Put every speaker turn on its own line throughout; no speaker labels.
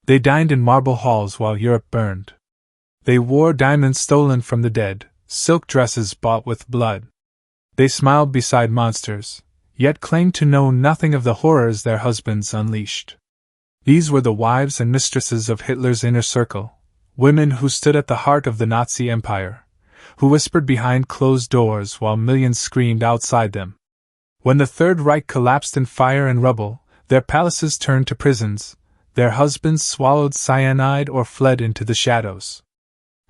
They dined in marble halls while Europe burned. They wore diamonds stolen from the dead, silk dresses bought with blood. They smiled beside monsters, yet claimed to know nothing of the horrors their husbands unleashed. These were the wives and mistresses of Hitler's inner circle, women who stood at the heart of the Nazi Empire, who whispered behind closed doors while millions screamed outside them. When the Third Reich collapsed in fire and rubble, their palaces turned to prisons, their husbands swallowed cyanide or fled into the shadows.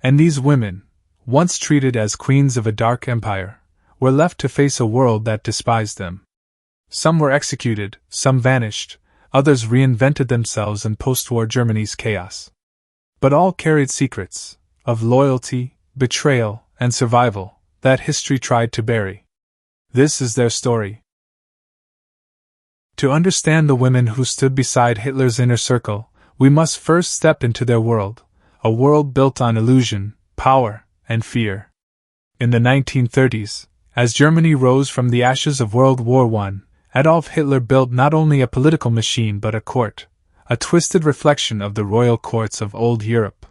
And these women, once treated as queens of a dark empire, were left to face a world that despised them. Some were executed, some vanished, others reinvented themselves in post-war Germany's chaos. But all carried secrets, of loyalty, betrayal, and survival, that history tried to bury. This is their story. To understand the women who stood beside Hitler's inner circle, we must first step into their world, a world built on illusion, power, and fear. In the 1930s, as Germany rose from the ashes of World War I, Adolf Hitler built not only a political machine but a court, a twisted reflection of the royal courts of old Europe.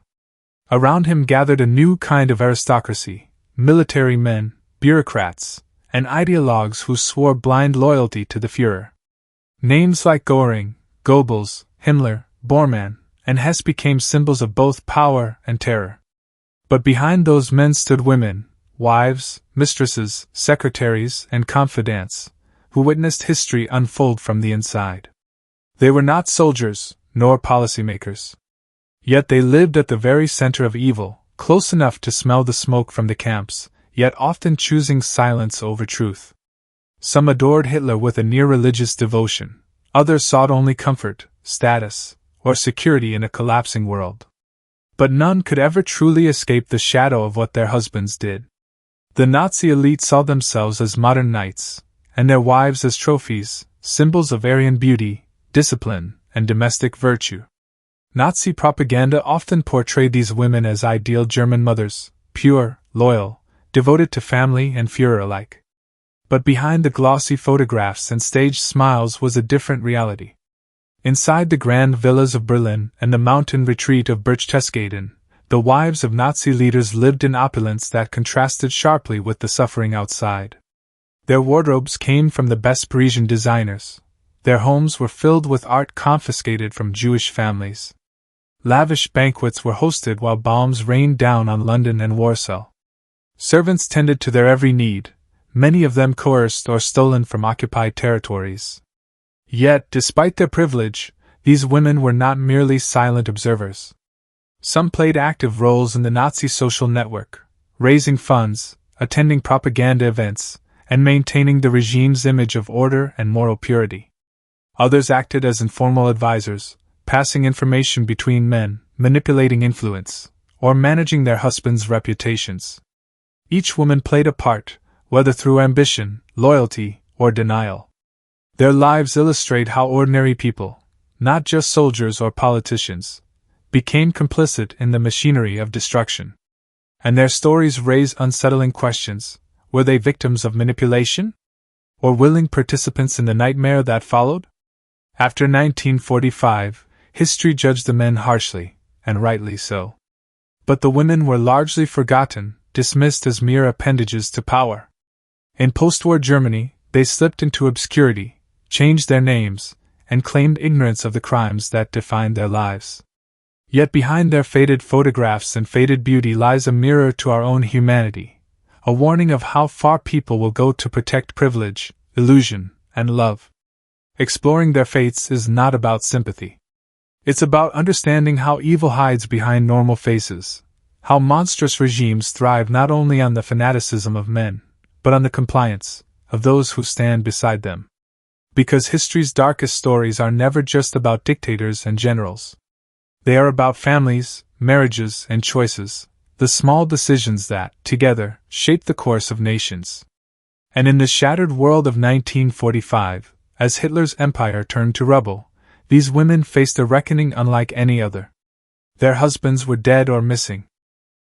Around him gathered a new kind of aristocracy, military men, bureaucrats, and ideologues who swore blind loyalty to the Führer. Names like Göring, Goebbels, Himmler, Bormann, and Hess became symbols of both power and terror. But behind those men stood women, wives, mistresses, secretaries, and confidants, who witnessed history unfold from the inside. They were not soldiers, nor policymakers. Yet they lived at the very center of evil, close enough to smell the smoke from the camps, yet often choosing silence over truth. Some adored Hitler with a near-religious devotion, others sought only comfort, status, or security in a collapsing world. But none could ever truly escape the shadow of what their husbands did. The Nazi elite saw themselves as modern knights, and their wives as trophies, symbols of Aryan beauty, discipline, and domestic virtue. Nazi propaganda often portrayed these women as ideal German mothers, pure, loyal, devoted to family and Führer alike. But behind the glossy photographs and staged smiles was a different reality. Inside the grand villas of Berlin and the mountain retreat of Berchtesgaden, the wives of Nazi leaders lived in opulence that contrasted sharply with the suffering outside. Their wardrobes came from the best Parisian designers. Their homes were filled with art confiscated from Jewish families. Lavish banquets were hosted while bombs rained down on London and Warsaw. Servants tended to their every need, many of them coerced or stolen from occupied territories. Yet, despite their privilege, these women were not merely silent observers. Some played active roles in the Nazi social network, raising funds, attending propaganda events, and maintaining the regime's image of order and moral purity. Others acted as informal advisors, passing information between men, manipulating influence, or managing their husbands' reputations. Each woman played a part, whether through ambition, loyalty, or denial. Their lives illustrate how ordinary people, not just soldiers or politicians, became complicit in the machinery of destruction. And their stories raise unsettling questions. Were they victims of manipulation? Or willing participants in the nightmare that followed? After 1945, history judged the men harshly, and rightly so. But the women were largely forgotten, dismissed as mere appendages to power. In post-war Germany, they slipped into obscurity, changed their names, and claimed ignorance of the crimes that defined their lives. Yet behind their faded photographs and faded beauty lies a mirror to our own humanity, a warning of how far people will go to protect privilege, illusion, and love. Exploring their fates is not about sympathy. It's about understanding how evil hides behind normal faces, how monstrous regimes thrive not only on the fanaticism of men, but on the compliance of those who stand beside them. Because history's darkest stories are never just about dictators and generals. They are about families, marriages, and choices, the small decisions that, together, shape the course of nations. And in the shattered world of 1945, as Hitler's empire turned to rubble, these women faced a reckoning unlike any other. Their husbands were dead or missing.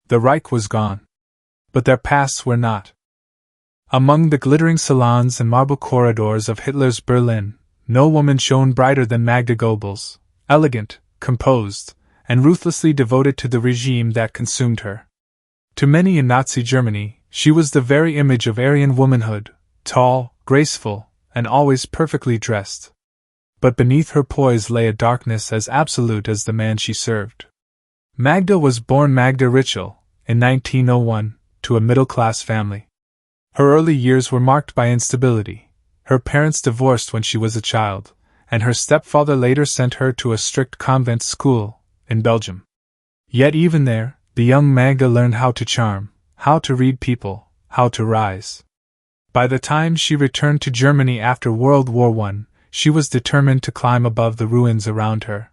The Reich was gone. But their pasts were not. Among the glittering salons and marble corridors of Hitler's Berlin, no woman shone brighter than Magda Goebbels, elegant, composed, and ruthlessly devoted to the regime that consumed her. To many in Nazi Germany, she was the very image of Aryan womanhood, tall, graceful, and always perfectly dressed. But beneath her poise lay a darkness as absolute as the man she served. Magda was born Magda Ritschl in 1901 to a middle-class family. Her early years were marked by instability. Her parents divorced when she was a child, and her stepfather later sent her to a strict convent school in Belgium. Yet even there, the young Magda learned how to charm, how to read people, how to rise. By the time she returned to Germany after World War I, she was determined to climb above the ruins around her.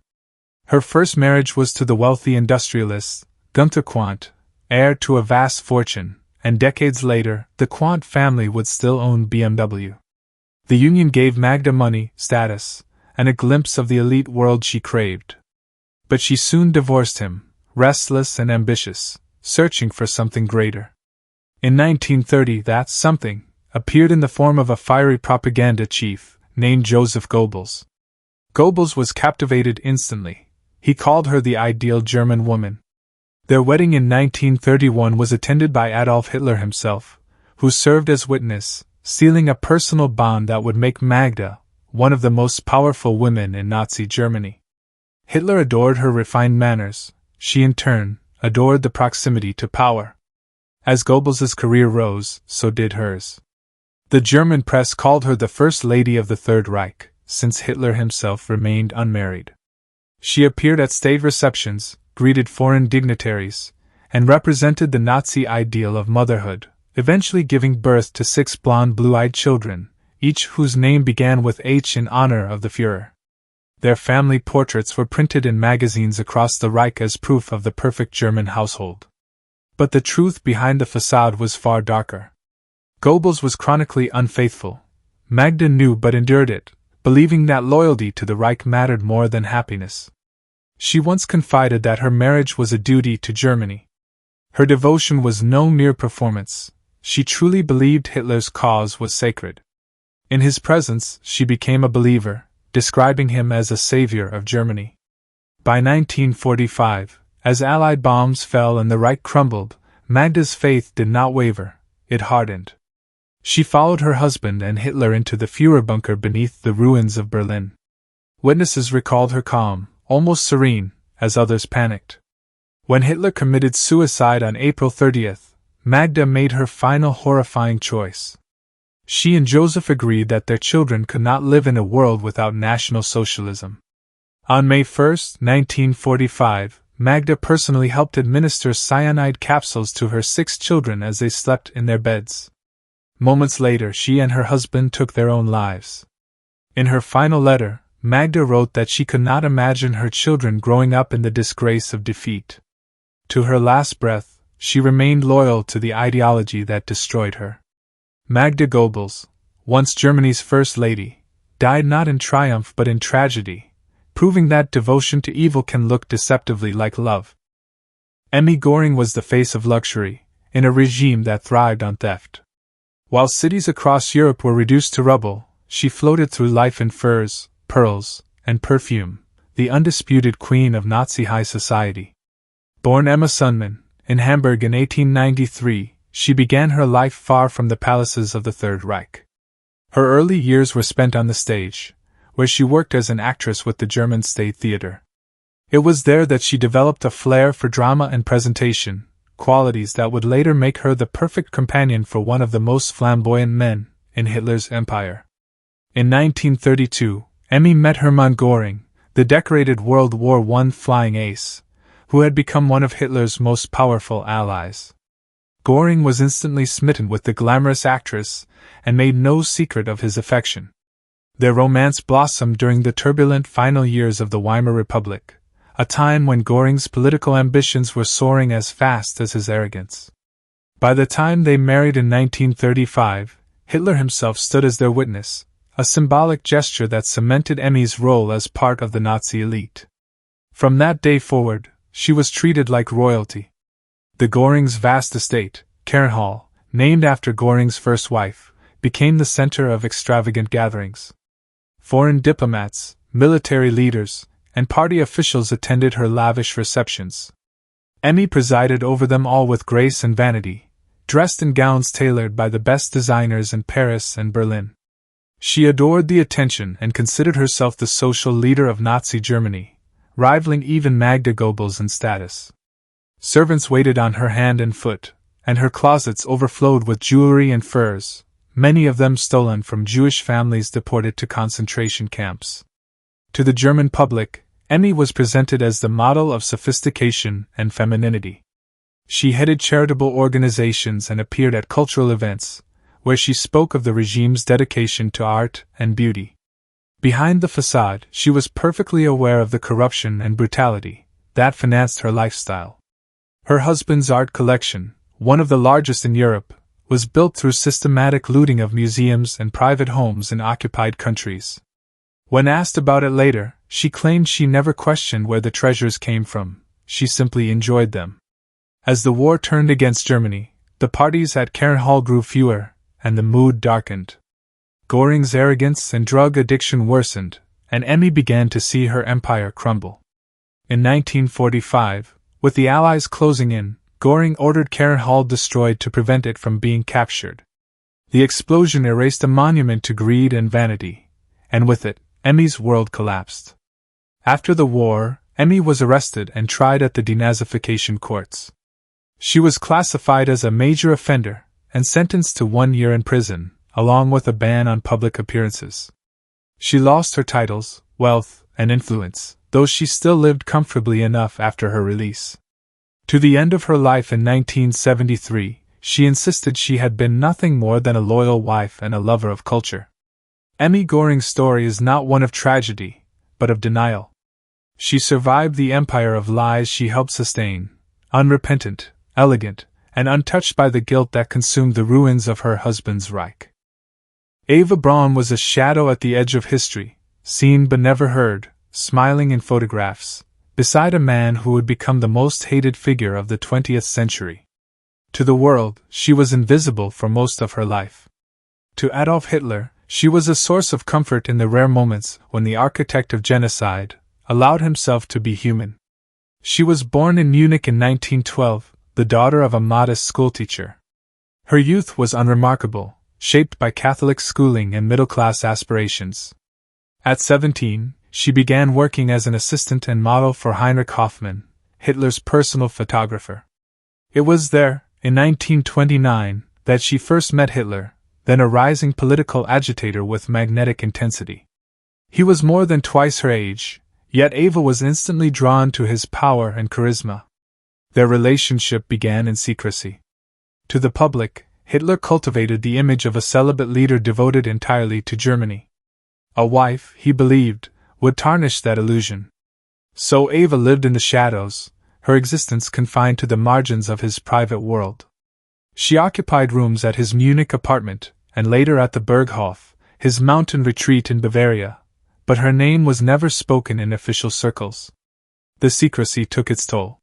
Her first marriage was to the wealthy industrialist, Günther Quandt, heir to a vast fortune, and decades later, the Quandt family would still own BMW. The union gave Magda money, status, and a glimpse of the elite world she craved. But she soon divorced him, restless and ambitious, searching for something greater. In 1930, that something appeared in the form of a fiery propaganda chief named Joseph Goebbels. Goebbels was captivated instantly. He called her the ideal German woman. Their wedding in 1931 was attended by Adolf Hitler himself, who served as witness, sealing a personal bond that would make Magda one of the most powerful women in Nazi Germany. Hitler adored her refined manners. She in turn adored the proximity to power. As Goebbels' career rose, so did hers. The German press called her the First Lady of the Third Reich, since Hitler himself remained unmarried. She appeared at state receptions, greeted foreign dignitaries, and represented the Nazi ideal of motherhood, eventually giving birth to 6 blonde blue-eyed children, each whose name began with H in honor of the Führer. Their family portraits were printed in magazines across the Reich as proof of the perfect German household. But the truth behind the facade was far darker. Goebbels was chronically unfaithful. Magda knew but endured it, believing that loyalty to the Reich mattered more than happiness. She once confided that her marriage was a duty to Germany. Her devotion was no mere performance. She truly believed Hitler's cause was sacred. In his presence, she became a believer, describing him as a savior of Germany. By 1945, as Allied bombs fell and the Reich crumbled, Magda's faith did not waver, it hardened. She followed her husband and Hitler into the Führer bunker beneath the ruins of Berlin. Witnesses recalled her calm, almost serene, as others panicked. When Hitler committed suicide on April 30th, Magda made her final horrifying choice. She and Joseph agreed that their children could not live in a world without National Socialism. On May 1, 1945, Magda personally helped administer cyanide capsules to her 6 children as they slept in their beds. Moments later, she and her husband took their own lives. In her final letter, Magda wrote that she could not imagine her children growing up in the disgrace of defeat. To her last breath, she remained loyal to the ideology that destroyed her. Magda Goebbels, once Germany's First Lady, died not in triumph but in tragedy, proving that devotion to evil can look deceptively like love. Emmy Göring was the face of luxury, in a regime that thrived on theft. While cities across Europe were reduced to rubble, she floated through life in furs, pearls, and perfume, the undisputed queen of Nazi high society. Born Emma Sundman, in Hamburg in 1893, she began her life far from the palaces of the Third Reich. Her early years were spent on the stage, where she worked as an actress with the German State Theatre. It was there that she developed a flair for drama and presentation, qualities that would later make her the perfect companion for one of the most flamboyant men in Hitler's empire. In 1932, Emmy met Hermann Göring, the decorated World War I flying ace, who had become one of Hitler's most powerful allies. Göring was instantly smitten with the glamorous actress and made no secret of his affection. Their romance blossomed during the turbulent final years of the Weimar Republic, a time when Göring's political ambitions were soaring as fast as his arrogance. By the time they married in 1935, Hitler himself stood as their witness, a symbolic gesture that cemented Emmy's role as part of the Nazi elite. From that day forward, she was treated like royalty. The Göring's vast estate, Cairnhall, named after Göring's first wife, became the center of extravagant gatherings. Foreign diplomats, military leaders, and party officials attended her lavish receptions. Emmy presided over them all with grace and vanity, dressed in gowns tailored by the best designers in Paris and Berlin. She adored the attention and considered herself the social leader of Nazi Germany, rivaling even Magda Goebbels in status. Servants waited on her hand and foot, and her closets overflowed with jewelry and furs, many of them stolen from Jewish families deported to concentration camps. To the German public, Emmy was presented as the model of sophistication and femininity. She headed charitable organizations and appeared at cultural events, where she spoke of the regime's dedication to art and beauty. Behind the facade, she was perfectly aware of the corruption and brutality that financed her lifestyle. Her husband's art collection, one of the largest in Europe, was built through systematic looting of museums and private homes in occupied countries. When asked about it later, she claimed she never questioned where the treasures came from, she simply enjoyed them. As the war turned against Germany, the parties at Karen Hall grew fewer, and the mood darkened. Göring's arrogance and drug addiction worsened, and Emmy began to see her empire crumble. In 1945, with the Allies closing in, Göring ordered Karen Hall destroyed to prevent it from being captured. The explosion erased a monument to greed and vanity, and with it, Emmy's world collapsed. After the war, Emmy was arrested and tried at the denazification courts. She was classified as a major offender and sentenced to 1 year in prison, along with a ban on public appearances. She lost her titles, wealth, and influence, though she still lived comfortably enough after her release. To the end of her life in 1973, she insisted she had been nothing more than a loyal wife and a lover of culture. Emmy Göring's story is not one of tragedy, but of denial. She survived the empire of lies she helped sustain, unrepentant, elegant, and untouched by the guilt that consumed the ruins of her husband's Reich. Eva Braun was a shadow at the edge of history, seen but never heard, smiling in photographs, beside a man who would become the most hated figure of the 20th century. To the world, she was invisible for most of her life. To Adolf Hitler, she was a source of comfort in the rare moments when the architect of genocide allowed himself to be human. She was born in Munich in 1912, the daughter of a modest schoolteacher. Her youth was unremarkable, shaped by Catholic schooling and middle-class aspirations. At 17, she began working as an assistant and model for Heinrich Hoffmann, Hitler's personal photographer. It was there, in 1929, that she first met Hitler, then a rising political agitator with magnetic intensity. He was more than twice her age, yet Eva was instantly drawn to his power and charisma. Their relationship began in secrecy. To the public, Hitler cultivated the image of a celibate leader devoted entirely to Germany. A wife, he believed, would tarnish that illusion. So Eva lived in the shadows, her existence confined to the margins of his private world. She occupied rooms at his Munich apartment, and later at the Berghof, his mountain retreat in Bavaria, but her name was never spoken in official circles. The secrecy took its toll.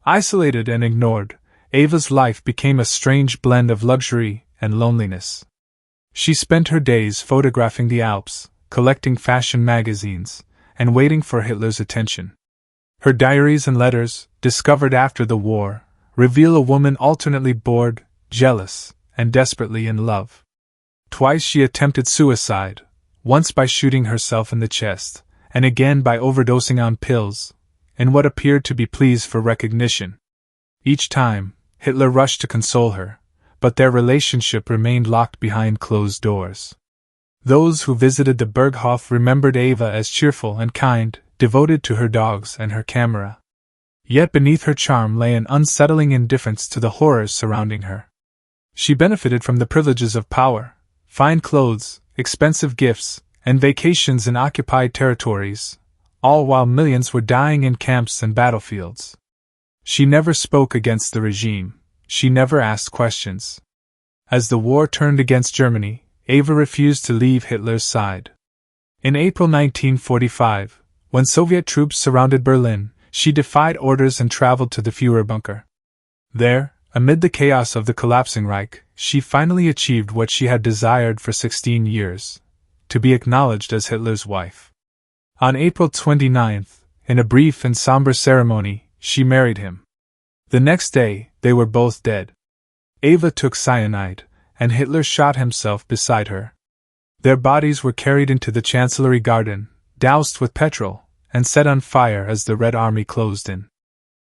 Isolated and ignored, Eva's life became a strange blend of luxury and loneliness. She spent her days photographing the Alps, collecting fashion magazines, and waiting for Hitler's attention. Her diaries and letters, discovered after the war, reveal a woman alternately bored, jealous, and desperately in love. Twice she attempted suicide, once by shooting herself in the chest, and again by overdosing on pills, in what appeared to be pleas for recognition. Each time, Hitler rushed to console her, but their relationship remained locked behind closed doors. Those who visited the Berghof remembered Eva as cheerful and kind, devoted to her dogs and her camera. Yet beneath her charm lay an unsettling indifference to the horrors surrounding her. She benefited from the privileges of power, fine clothes, expensive gifts, and vacations in occupied territories, all while millions were dying in camps and battlefields. She never spoke against the regime, she never asked questions. As the war turned against Germany, Eva refused to leave Hitler's side. In April 1945, when Soviet troops surrounded Berlin, she defied orders and traveled to the Führerbunker. There, amid the chaos of the collapsing Reich, she finally achieved what she had desired for 16 years, to be acknowledged as Hitler's wife. On April 29, in a brief and somber ceremony, she married him. The next day, they were both dead. Eva took cyanide, and Hitler shot himself beside her. Their bodies were carried into the Chancellery garden, doused with petrol, and set on fire as the Red Army closed in.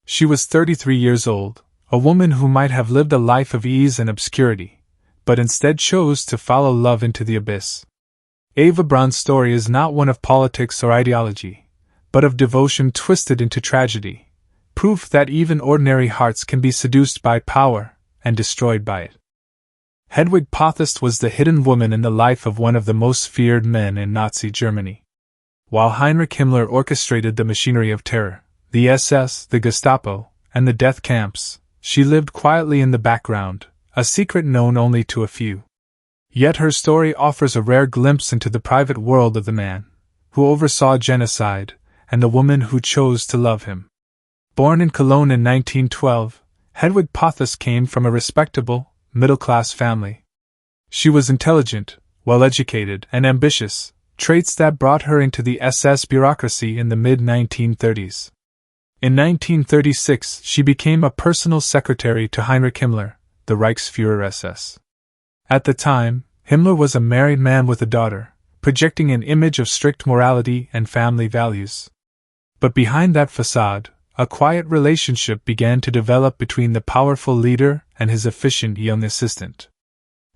She was 33 years old, a woman who might have lived a life of ease and obscurity, but instead chose to follow love into the abyss. Eva Braun's story is not one of politics or ideology, but of devotion twisted into tragedy, proof that even ordinary hearts can be seduced by power and destroyed by it. Hedwig Potthast was the hidden woman in the life of one of the most feared men in Nazi Germany. While Heinrich Himmler orchestrated the machinery of terror, the SS, the Gestapo, and the death camps, she lived quietly in the background, a secret known only to a few. Yet her story offers a rare glimpse into the private world of the man who oversaw genocide and the woman who chose to love him. Born in Cologne in 1912, Hedwig Potthast came from a respectable, middle-class family. She was intelligent, well-educated, and ambitious, traits that brought her into the SS bureaucracy in the mid-1930s. In 1936, she became a personal secretary to Heinrich Himmler, the Reichsfuhrer SS. At the time, Himmler was a married man with a daughter, projecting an image of strict morality and family values. But behind that facade, a quiet relationship began to develop between the powerful leader and his efficient young assistant.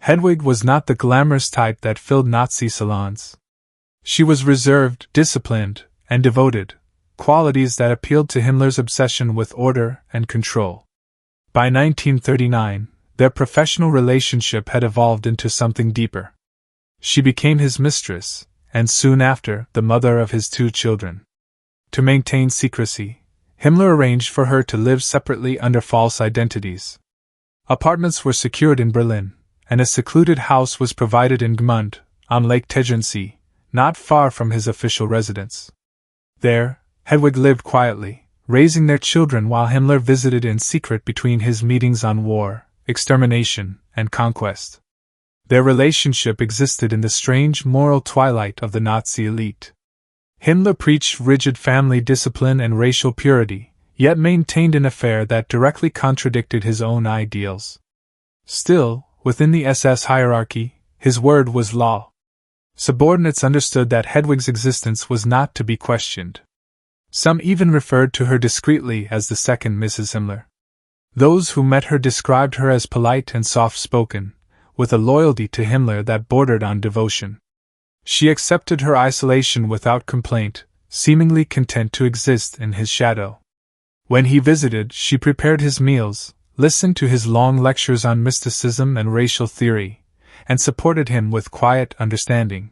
Hedwig was not the glamorous type that filled Nazi salons. She was reserved, disciplined, and devoted, qualities that appealed to Himmler's obsession with order and control. By 1939, their professional relationship had evolved into something deeper. She became his mistress, and soon after, the mother of his 2 children. To maintain secrecy, Himmler arranged for her to live separately under false identities. Apartments were secured in Berlin, and a secluded house was provided in Gmund, on Lake Tegernsee, not far from his official residence. There, Hedwig lived quietly, raising their children while Himmler visited in secret between his meetings on war, extermination, and conquest. Their relationship existed in the strange moral twilight of the Nazi elite. Himmler preached rigid family discipline and racial purity, yet maintained an affair that directly contradicted his own ideals. Still, within the SS hierarchy, his word was law. Subordinates understood that Hedwig's existence was not to be questioned. Some even referred to her discreetly as the second Mrs. Himmler. Those who met her described her as polite and soft-spoken, with a loyalty to Himmler that bordered on devotion. She accepted her isolation without complaint, seemingly content to exist in his shadow. When he visited, she prepared his meals, listened to his long lectures on mysticism and racial theory, and supported him with quiet understanding.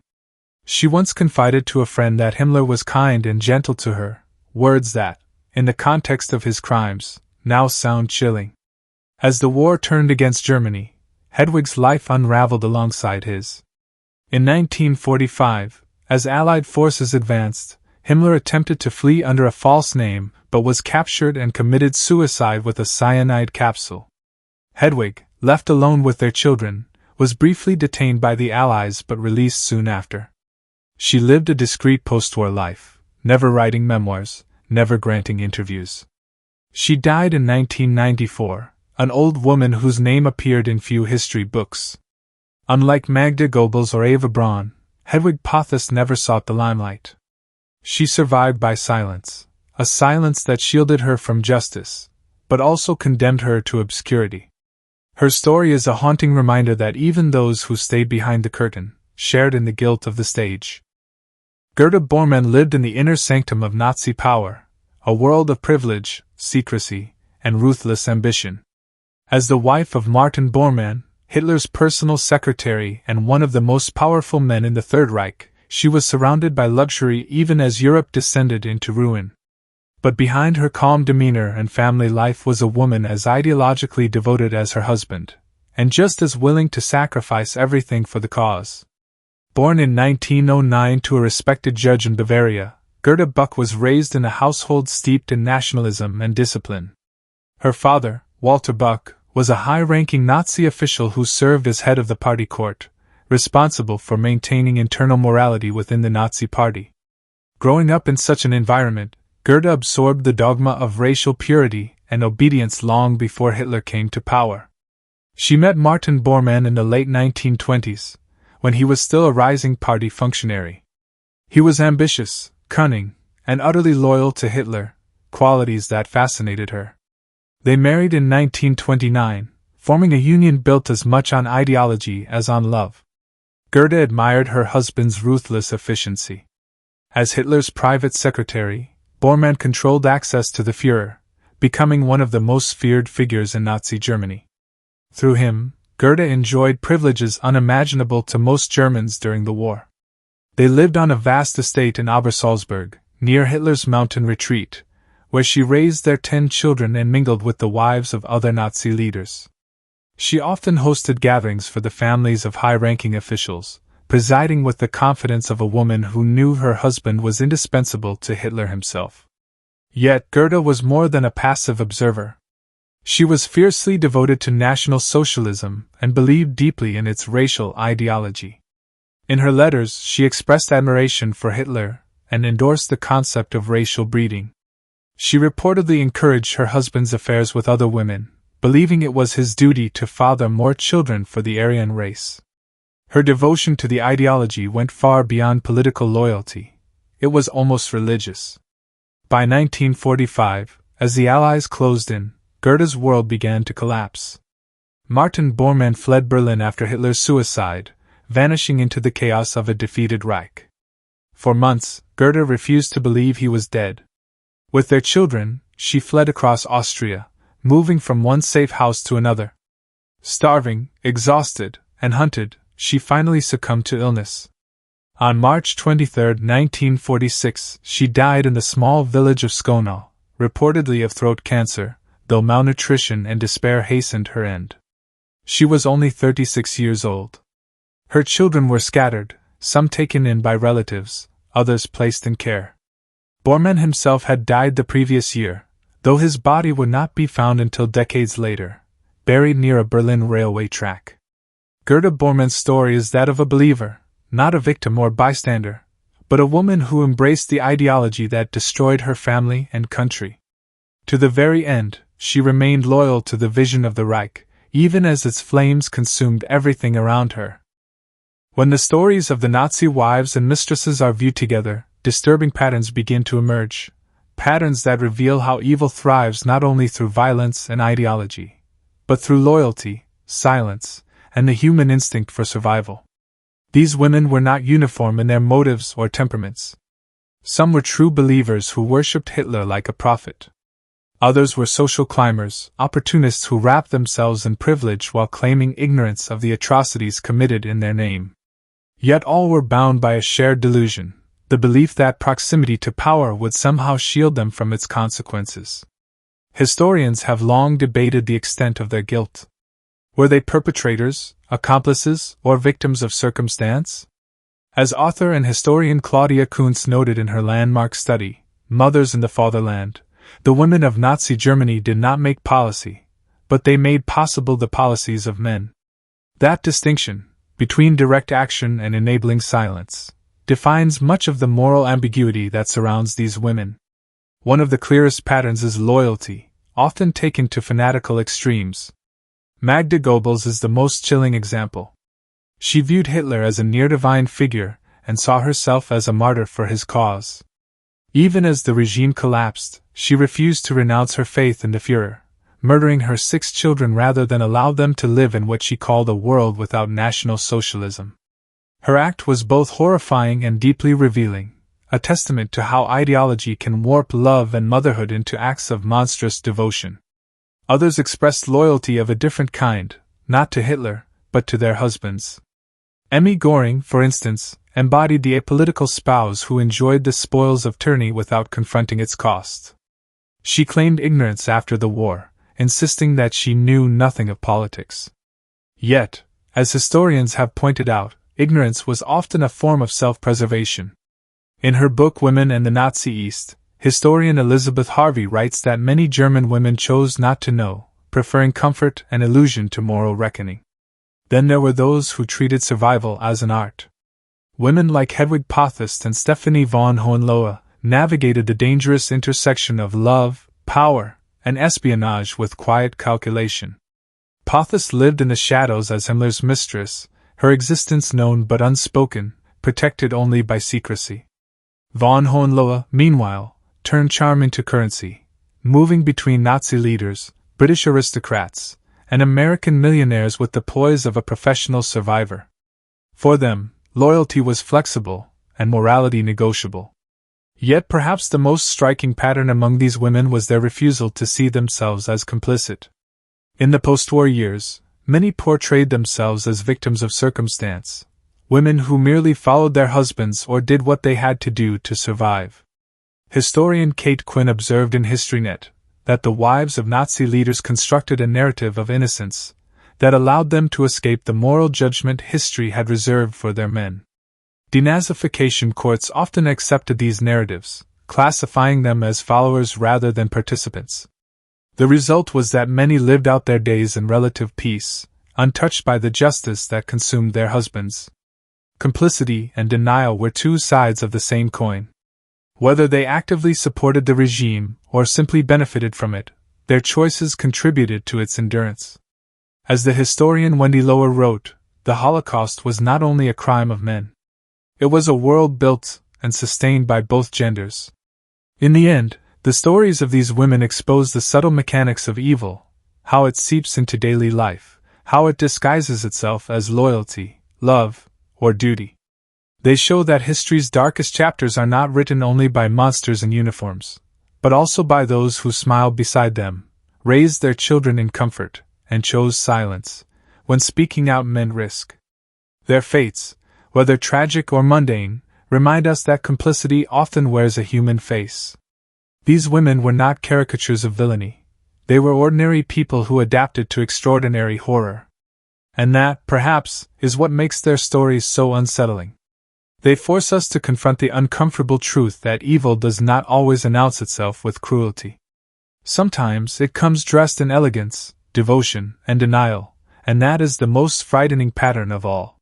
She once confided to a friend that Himmler was kind and gentle to her, words that, in the context of his crimes, now sound chilling. As the war turned against Germany, Hedwig's life unraveled alongside his. In 1945, as Allied forces advanced, Himmler attempted to flee under a false name but was captured and committed suicide with a cyanide capsule. Hedwig, left alone with their children, was briefly detained by the Allies but released soon after. She lived a discreet post-war life, never writing memoirs, never granting interviews. She died in 1994, an old woman whose name appeared in few history books. Unlike Magda Goebbels or Eva Braun, Hedwig Potthast never sought the limelight. She survived by silence, a silence that shielded her from justice, but also condemned her to obscurity. Her story is a haunting reminder that even those who stayed behind the curtain shared in the guilt of the stage. Gerda Bormann lived in the inner sanctum of Nazi power, a world of privilege, secrecy, and ruthless ambition. As the wife of Martin Bormann, Hitler's personal secretary and one of the most powerful men in the Third Reich, she was surrounded by luxury even as Europe descended into ruin. But behind her calm demeanor and family life was a woman as ideologically devoted as her husband, and just as willing to sacrifice everything for the cause. Born in 1909 to a respected judge in Bavaria, Gerda Buck was raised in a household steeped in nationalism and discipline. Her father, Walter Buck, was a high-ranking Nazi official who served as head of the party court, responsible for maintaining internal morality within the Nazi party. Growing up in such an environment, Gerda absorbed the dogma of racial purity and obedience long before Hitler came to power. She met Martin Bormann in the late 1920s, when he was still a rising party functionary. He was ambitious, cunning, and utterly loyal to Hitler, qualities that fascinated her. They married in 1929, forming a union built as much on ideology as on love. Gerda admired her husband's ruthless efficiency. As Hitler's private secretary, Bormann controlled access to the Führer, becoming one of the most feared figures in Nazi Germany. Through him, Gerda enjoyed privileges unimaginable to most Germans during the war. They lived on a vast estate in Obersalzberg, near Hitler's mountain retreat, where she raised their 10 children and mingled with the wives of other Nazi leaders. She often hosted gatherings for the families of high-ranking officials, presiding with the confidence of a woman who knew her husband was indispensable to Hitler himself. Yet Gerda was more than a passive observer. She was fiercely devoted to National Socialism and believed deeply in its racial ideology. In her letters, she expressed admiration for Hitler and endorsed the concept of racial breeding. She reportedly encouraged her husband's affairs with other women, believing it was his duty to father more children for the Aryan race. Her devotion to the ideology went far beyond political loyalty. It was almost religious. By 1945, as the Allies closed in, Gerda's world began to collapse. Martin Bormann fled Berlin after Hitler's suicide, vanishing into the chaos of a defeated Reich. For months, Gerda refused to believe he was dead. With their children, she fled across Austria, moving from one safe house to another. Starving, exhausted, and hunted, she finally succumbed to illness. On March 23, 1946, she died in the small village of Skonal, reportedly of throat cancer, though malnutrition and despair hastened her end. She was only 36 years old. Her children were scattered, some taken in by relatives, others placed in care. Bormann himself had died the previous year, though his body would not be found until decades later, buried near a Berlin railway track. Gerda Bormann's story is that of a believer, not a victim or bystander, but a woman who embraced the ideology that destroyed her family and country. To the very end, she remained loyal to the vision of the Reich, even as its flames consumed everything around her. When the stories of the Nazi wives and mistresses are viewed together, disturbing patterns begin to emerge, patterns that reveal how evil thrives not only through violence and ideology, but through loyalty, silence, and the human instinct for survival. These women were not uniform in their motives or temperaments. Some were true believers who worshipped Hitler like a prophet. Others were social climbers, opportunists who wrapped themselves in privilege while claiming ignorance of the atrocities committed in their name. Yet all were bound by a shared delusion, the belief that proximity to power would somehow shield them from its consequences. Historians have long debated the extent of their guilt. Were they perpetrators, accomplices, or victims of circumstance? As author and historian Claudia Kuntz noted in her landmark study, Mothers in the Fatherland, the women of Nazi Germany did not make policy, but they made possible the policies of men. That distinction, between direct action and enabling silence, defines much of the moral ambiguity that surrounds these women. One of the clearest patterns is loyalty, often taken to fanatical extremes. Magda Goebbels is the most chilling example. She viewed Hitler as a near-divine figure and saw herself as a martyr for his cause. Even as the regime collapsed, she refused to renounce her faith in the Führer, murdering her 6 children rather than allow them to live in what she called a world without National Socialism. Her act was both horrifying and deeply revealing, a testament to how ideology can warp love and motherhood into acts of monstrous devotion. Others expressed loyalty of a different kind, not to Hitler, but to their husbands. Emmy Göring, for instance, embodied the apolitical spouse who enjoyed the spoils of tyranny without confronting its cost. She claimed ignorance after the war, insisting that she knew nothing of politics. Yet, as historians have pointed out, ignorance was often a form of self-preservation. In her book Women and the Nazi East, historian Elizabeth Harvey writes that many German women chose not to know, preferring comfort and illusion to moral reckoning. Then there were those who treated survival as an art. Women like Hedwig Potthast and Stephanie von Hohenlohe, navigated the dangerous intersection of love, power, and espionage with quiet calculation. Potthast lived in the shadows as Himmler's mistress, her existence known but unspoken, protected only by secrecy. Von Hohenlohe, meanwhile, turned charm into currency, moving between Nazi leaders, British aristocrats, and American millionaires with the poise of a professional survivor. For them, loyalty was flexible, and morality negotiable. Yet perhaps the most striking pattern among these women was their refusal to see themselves as complicit. In the post-war years, many portrayed themselves as victims of circumstance, women who merely followed their husbands or did what they had to do to survive. Historian Kate Quinn observed in HistoryNet that the wives of Nazi leaders constructed a narrative of innocence that allowed them to escape the moral judgment history had reserved for their men. Denazification courts often accepted these narratives, classifying them as followers rather than participants. The result was that many lived out their days in relative peace, untouched by the justice that consumed their husbands. Complicity and denial were two sides of the same coin. Whether they actively supported the regime or simply benefited from it, their choices contributed to its endurance. As the historian Wendy Lower wrote, the Holocaust was not only a crime of men. It was a world built and sustained by both genders. In the end, the stories of these women expose the subtle mechanics of evil, how it seeps into daily life, how it disguises itself as loyalty, love, or duty. They show that history's darkest chapters are not written only by monsters in uniforms, but also by those who smiled beside them, raised their children in comfort, and chose silence when speaking out meant risk. Their fates, whether tragic or mundane, remind us that complicity often wears a human face. These women were not caricatures of villainy. They were ordinary people who adapted to extraordinary horror. And that, perhaps, is what makes their stories so unsettling. They force us to confront the uncomfortable truth that evil does not always announce itself with cruelty. Sometimes it comes dressed in elegance, devotion, and denial, and that is the most frightening pattern of all.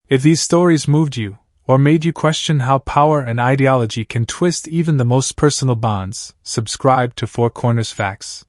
If these stories moved you, or made you question how power and ideology can twist even the most personal bonds, subscribe to Four Corners Facts.